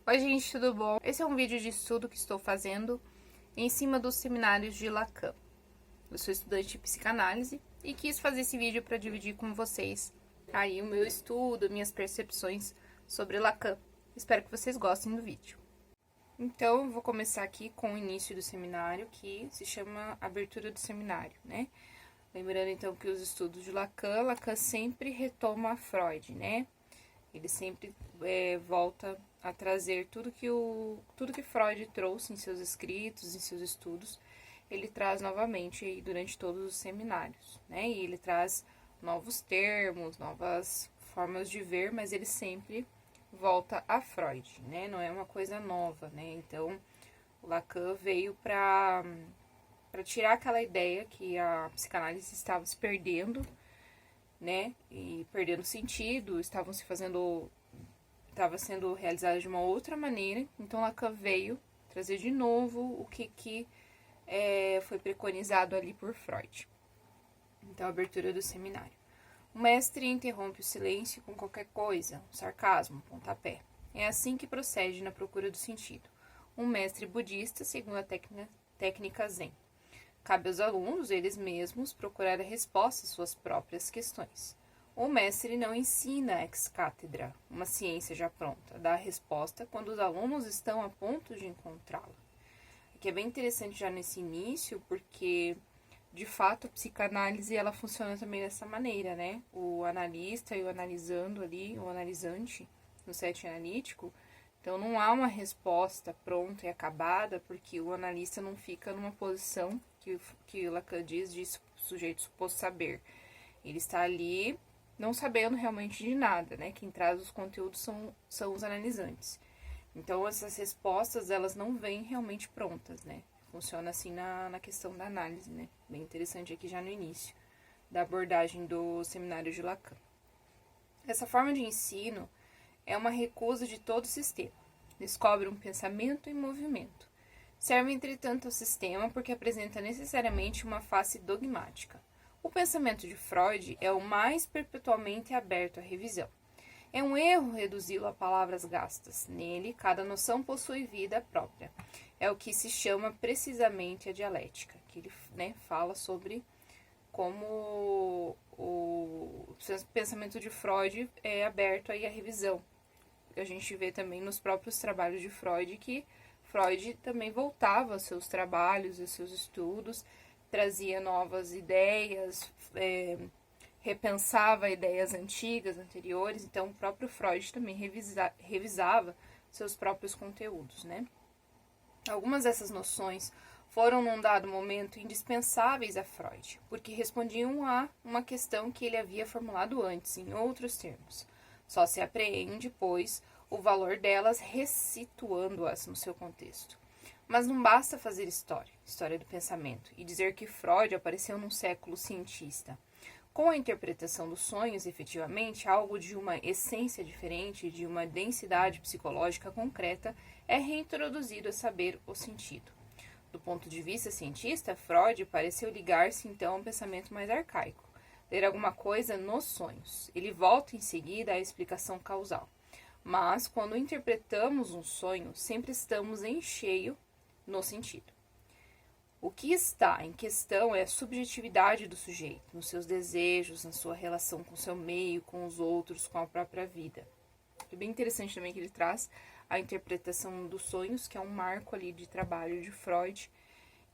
Oi gente, tudo bom? Esse é um vídeo de estudo que estou fazendo em cima dos seminários de Lacan. Eu sou estudante de psicanálise e quis fazer esse vídeo para dividir com vocês aí o meu estudo, minhas percepções sobre Lacan. Espero que vocês gostem do vídeo. Então, eu vou começar aqui com o início do seminário, que se chama Abertura do Seminário, né? Lembrando então que os estudos de Lacan sempre retoma Freud, né? Ele sempre volta a trazer tudo que Freud trouxe em seus escritos, em seus estudos, ele traz novamente aí durante todos os seminários, né? E ele traz novos termos, novas formas de ver, mas ele sempre volta a Freud, né? Não é uma coisa nova, né? Então, o Lacan veio para tirar aquela ideia que a psicanálise estava se perdendo, né, e perdendo sentido, estava sendo realizada de uma outra maneira. Então Lacan veio trazer de novo o que foi preconizado ali por Freud. Então, a abertura do seminário. O mestre interrompe o silêncio com qualquer coisa, um sarcasmo, um pontapé. É assim que procede na procura do sentido. Um mestre budista segundo a técnica Zen. Cabe aos alunos, eles mesmos, procurar a resposta às suas próprias questões. O mestre não ensina ex cátedra, uma ciência já pronta, dá a resposta quando os alunos estão a ponto de encontrá-la. Aqui é bem interessante já nesse início, porque, de fato, a psicanálise ela funciona também dessa maneira, né? O analista e o analisando ali, o analisante, no setting analítico, então não há uma resposta pronta e acabada, porque o analista não fica numa posição que Lacan diz de sujeito suposto saber. Ele está ali não sabendo realmente de nada, né? Quem traz os conteúdos são os analisantes. Então, essas respostas, elas não vêm realmente prontas, né? Funciona assim na questão da análise, né? Bem interessante aqui já no início da abordagem do seminário de Lacan. Essa forma de ensino é uma recusa de todo o sistema. Descobre um pensamento em movimento. Serve, entretanto, ao sistema porque apresenta necessariamente uma face dogmática. O pensamento de Freud é o mais perpetualmente aberto à revisão. É um erro reduzi-lo a palavras gastas. Nele, cada noção possui vida própria. É o que se chama precisamente a dialética, que ele fala sobre como o pensamento de Freud é aberto aí à revisão. A gente vê também nos próprios trabalhos de Freud que Freud também voltava aos seus trabalhos, aos seus estudos, trazia novas ideias, repensava ideias antigas, anteriores. Então, o próprio Freud também revisava seus próprios conteúdos, né? Algumas dessas noções foram, num dado momento, indispensáveis a Freud, porque respondiam a uma questão que ele havia formulado antes, em outros termos. Só se apreende, pois, o valor delas ressituando-as no seu contexto. Mas não basta fazer história do pensamento, e dizer que Freud apareceu num século cientista. Com a interpretação dos sonhos, efetivamente, algo de uma essência diferente, de uma densidade psicológica concreta, é reintroduzido a saber o sentido. Do ponto de vista cientista, Freud pareceu ligar-se então a um pensamento mais arcaico, ler alguma coisa nos sonhos. Ele volta em seguida à explicação causal. Mas, quando interpretamos um sonho, sempre estamos em cheio no sentido. O que está em questão é a subjetividade do sujeito, nos seus desejos, na sua relação com o seu meio, com os outros, com a própria vida. É bem interessante também que ele traz a interpretação dos sonhos, que é um marco ali de trabalho de Freud,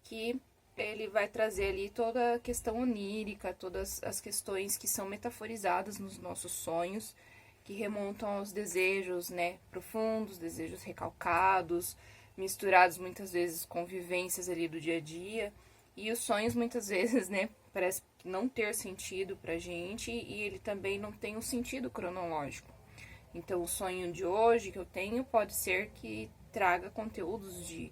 que ele vai trazer ali toda a questão onírica, todas as questões que são metaforizadas nos nossos sonhos, que remontam aos desejos, né, profundos, desejos recalcados, misturados muitas vezes com vivências ali do dia a dia. E os sonhos muitas vezes, né, parece não ter sentido pra gente, e ele também não tem um sentido cronológico. Então, o sonho de hoje que eu tenho pode ser que traga conteúdos de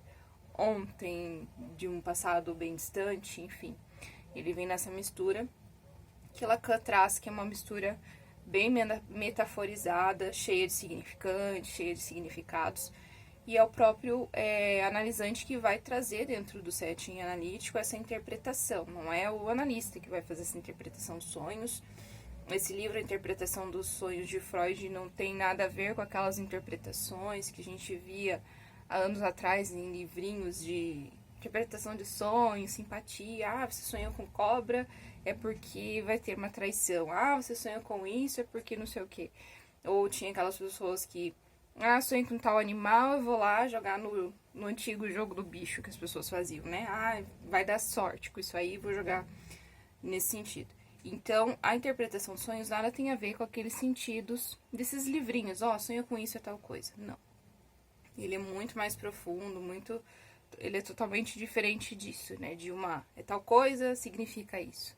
ontem, de um passado bem distante, enfim. Ele vem nessa mistura que Lacan traz, que é uma mistura bem metaforizada, cheia de significantes, cheia de significados, e é o próprio analisante que vai trazer dentro do setting analítico essa interpretação, não é o analista que vai fazer essa interpretação dos sonhos, esse livro, A Interpretação dos Sonhos de Freud, não tem nada a ver com aquelas interpretações que a gente via há anos atrás em livrinhos de interpretação de sonhos, simpatia. Ah, você sonhou com cobra, é porque vai ter uma traição. Ah, você sonhou com isso, é porque não sei o quê. Ou tinha aquelas pessoas que, ah, sonhei com tal animal, eu vou lá jogar no antigo jogo do bicho que as pessoas faziam, né? Ah, vai dar sorte com isso aí, vou jogar nesse sentido. Então, a interpretação dos sonhos nada tem a ver com aqueles sentidos desses livrinhos. Ó, sonho com isso é tal coisa. Não. Ele é muito mais profundo, ele é totalmente diferente disso, né? De uma é tal coisa, significa isso.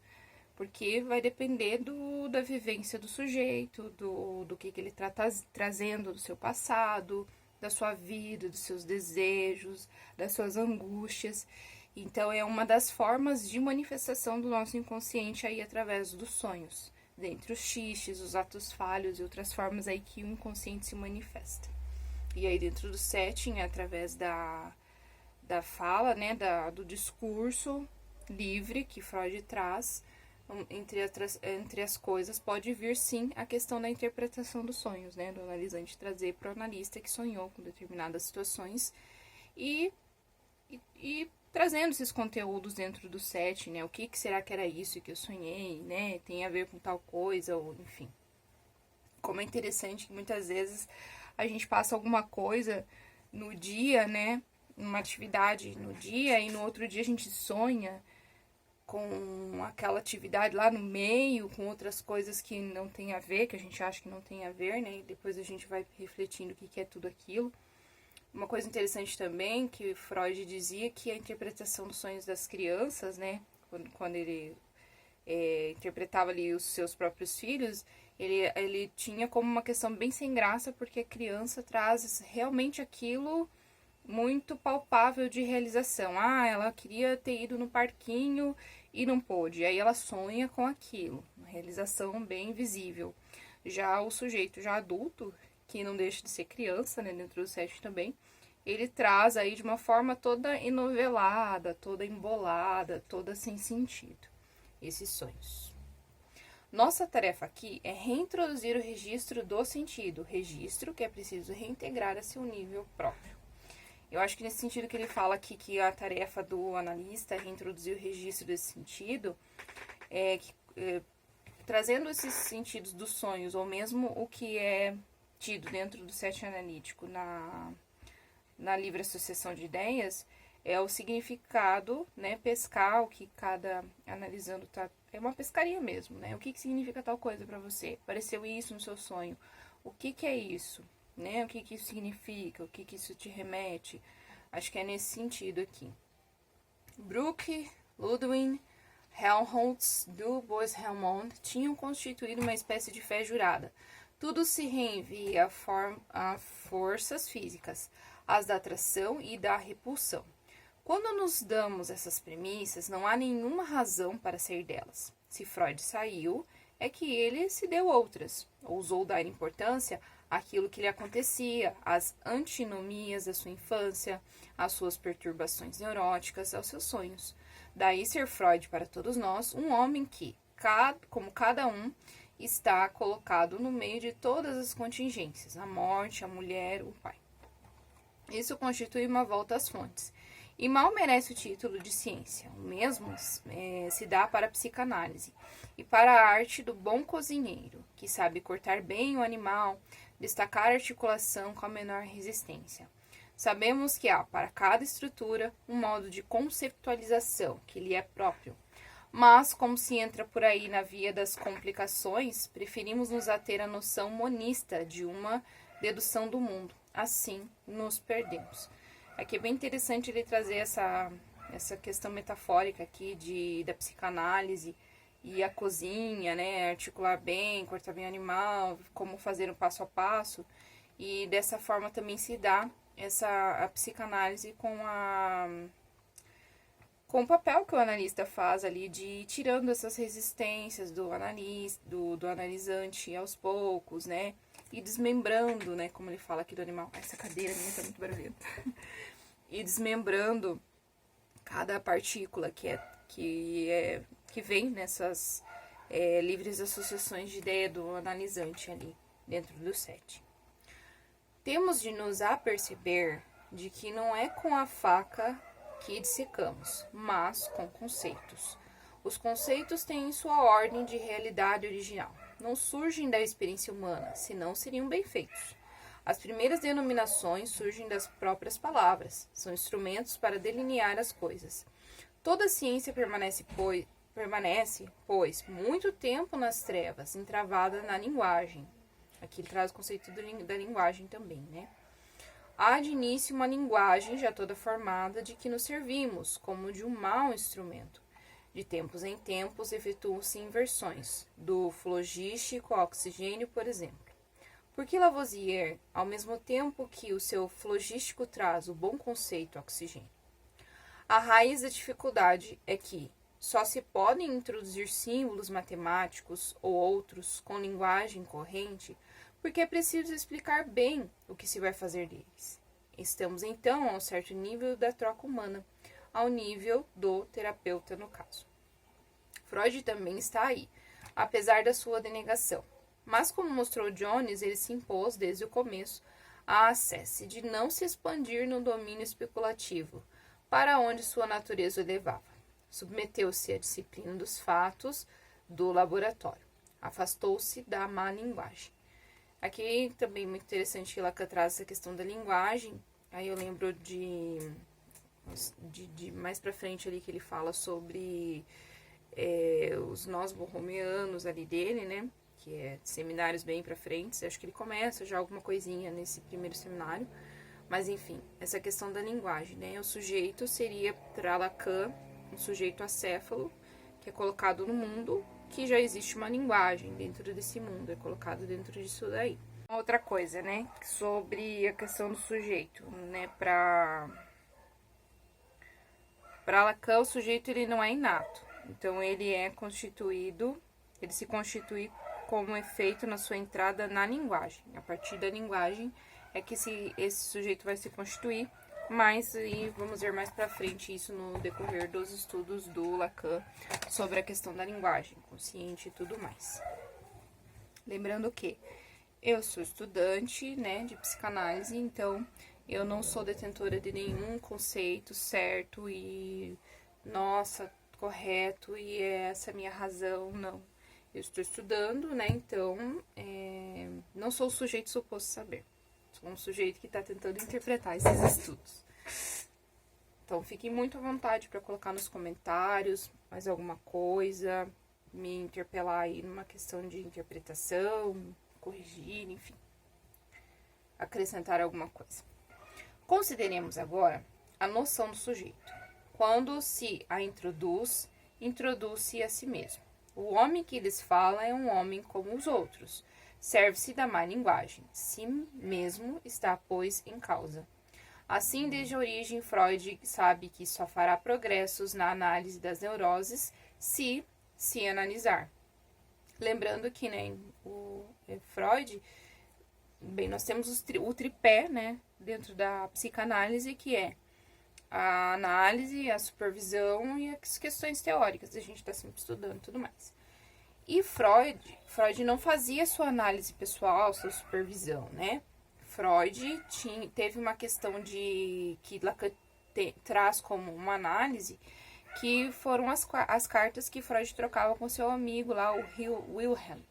Porque vai depender da vivência do sujeito, do que ele está trazendo do seu passado, da sua vida, dos seus desejos, das suas angústias. Então, é uma das formas de manifestação do nosso inconsciente aí através dos sonhos. Dentre os xixes, os atos falhos e outras formas aí que o inconsciente se manifesta. E aí, dentro do setting, através da fala, né, do discurso livre que Freud traz, entre as coisas, pode vir, sim, a questão da interpretação dos sonhos, né, do analisante trazer para o analista que sonhou com determinadas situações e trazendo esses conteúdos dentro do setting, né, o que será que era isso que eu sonhei, né, tem a ver com tal coisa, ou enfim. Como é interessante que muitas vezes a gente passa alguma coisa no dia, né, uma atividade no dia, e no outro dia a gente sonha com aquela atividade lá no meio, com outras coisas que não tem a ver, que a gente acha que não tem a ver, né, e depois a gente vai refletindo o que é tudo aquilo. Uma coisa interessante também, que Freud dizia que a interpretação dos sonhos das crianças, né, quando ele interpretava ali os seus próprios filhos, ele tinha como uma questão bem sem graça, porque a criança traz realmente aquilo muito palpável de realização. Ah, ela queria ter ido no parquinho e não pôde. Aí ela sonha com aquilo, uma realização bem visível. Já o sujeito já adulto, que não deixa de ser criança, né, dentro do set também, ele traz aí de uma forma toda enovelada, toda embolada, toda sem sentido, esses sonhos. Nossa tarefa aqui é reintroduzir o registro do sentido, registro que é preciso reintegrar a seu nível próprio. Eu acho que nesse sentido que ele fala aqui que a tarefa do analista é reintroduzir o registro desse sentido, trazendo esses sentidos dos sonhos, ou mesmo o que é tido dentro do setting analítico na livre associação de ideias, é o significado, né, pescar o que cada analisando tá, é uma pescaria mesmo, né, o que significa tal coisa para você, apareceu isso no seu sonho, o que é isso, né, o que isso significa, o que isso te remete, acho que é nesse sentido aqui. Brooke, Ludwig, Helmholtz, Du Bois-Reymond tinham constituído uma espécie de fé jurada. Tudo se reenvia a forças físicas, as da atração e da repulsão. Quando nos damos essas premissas, não há nenhuma razão para sair delas. Se Freud saiu, é que ele se deu outras, ousou dar importância àquilo que lhe acontecia, às antinomias da sua infância, às suas perturbações neuróticas, aos seus sonhos. Daí ser Freud para todos nós um homem que, como cada um, está colocado no meio de todas as contingências, a morte, a mulher, o pai. Isso constitui uma volta às fontes. E mal merece o título de ciência. O mesmo se dá para a psicanálise e para a arte do bom cozinheiro, que sabe cortar bem o animal, destacar a articulação com a menor resistência. Sabemos que há, para cada estrutura, um modo de conceptualização que lhe é próprio. Mas, como se entra por aí na via das complicações, preferimos nos ater à noção monista de uma dedução do mundo. Assim, nos perdemos. Aqui é bem interessante ele trazer essa questão metafórica aqui da psicanálise e a cozinha, né? Articular bem, cortar bem o animal, como fazer um passo a passo. E dessa forma também se dá a psicanálise com o papel que o analista faz ali de ir tirando essas resistências do analista, do analisante aos poucos, né? E desmembrando, né? Como ele fala aqui do animal. Essa cadeira minha tá muito barulhenta. E desmembrando cada partícula que vem livres associações de ideia do analisante ali dentro do set. Temos de nos aperceber de que não é com a faca que dissecamos, mas com conceitos. Os conceitos têm sua ordem de realidade original. Não surgem da experiência humana, senão seriam bem feitos. As primeiras denominações surgem das próprias palavras, são instrumentos para delinear as coisas. Toda ciência permanece, pois, muito tempo nas trevas, entravada na linguagem. Aqui ele traz o conceito da linguagem também, né? Há de início uma linguagem já toda formada de que nos servimos, como de um mau instrumento. De tempos em tempos efetuam-se inversões, do flogístico ao oxigênio, por exemplo. Porque Lavoisier, ao mesmo tempo que o seu flogístico traz o bom conceito oxigênio. A raiz da dificuldade é que só se podem introduzir símbolos matemáticos ou outros com linguagem corrente porque é preciso explicar bem o que se vai fazer deles. Estamos então a um certo nível da troca humana, ao nível do terapeuta no caso. Freud também está aí, apesar da sua denegação. Mas como mostrou Jones, ele se impôs desde o começo a acesse de não se expandir no domínio especulativo, para onde sua natureza o levava. Submeteu-se à disciplina dos fatos do laboratório. Afastou-se da má linguagem. Aqui também muito interessante que Lacan traz essa questão da linguagem. Aí eu lembro de mais pra frente ali que ele fala sobre os nós borromeanos ali dele, né? Que é seminários bem pra frente. Acho que ele começa já alguma coisinha nesse primeiro seminário. Mas enfim, essa questão da linguagem, né? O sujeito seria, para Lacan, um sujeito acéfalo, que é colocado no mundo, que já existe uma linguagem dentro desse mundo, é colocado dentro disso daí. Outra coisa, né, sobre a questão do sujeito, né, para Lacan, o sujeito ele não é inato, então ele é constituído, ele se constitui como efeito na sua entrada na linguagem. A partir da linguagem é que esse sujeito vai se constituir, mas e vamos ver mais para frente isso no decorrer dos estudos do Lacan sobre a questão da linguagem consciente e tudo mais. Lembrando que eu sou estudante, né, de psicanálise, então eu não sou detentora de nenhum conceito certo e, nossa, correto e essa é a minha razão, não. Eu estou estudando, né, então não sou o sujeito suposto saber. Sou um sujeito que está tentando interpretar esses estudos. Então, fiquem muito à vontade para colocar nos comentários mais alguma coisa, me interpelar aí numa questão de interpretação, corrigir, enfim, acrescentar alguma coisa. Consideremos agora a noção do sujeito. Quando se a introduz-se a si mesmo. O homem que lhes fala é um homem como os outros. Serve-se da má linguagem. Si mesmo está, pois, em causa. Assim, desde a origem, Freud sabe que só fará progressos na análise das neuroses se analisar. Lembrando que, né, o Freud, bem, nós temos o tripé, né, dentro da psicanálise, que é a análise, a supervisão e as questões teóricas. A gente está sempre estudando e tudo mais. E Freud não fazia sua análise pessoal, sua supervisão, né? Freud teve uma questão que Lacan traz como uma análise, que foram as cartas que Freud trocava com seu amigo lá, o Wilhelm.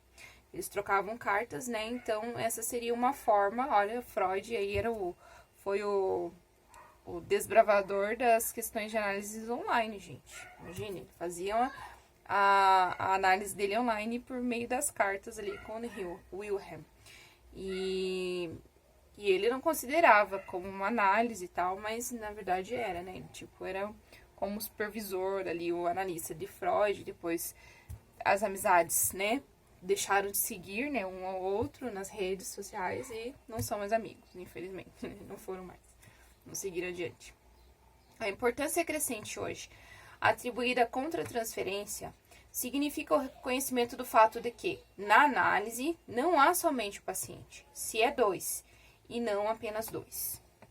Eles trocavam cartas, né? Então, essa seria uma forma. Olha, Freud aí foi o desbravador das questões de análise online, gente. Imagina, ele fazia a análise dele online por meio das cartas ali com o Wilhelm. E ele não considerava como uma análise e tal, mas na verdade era, né? Tipo, era como supervisor ali, o analista de Freud. Depois as amizades, né, deixaram de seguir, né, um ao outro nas redes sociais e não são mais amigos, infelizmente, não foram mais, não seguiram adiante. A importância crescente hoje atribuída à contratransferência significa o reconhecimento do fato de que, na análise, não há somente o paciente, se é dois, e não apenas dois.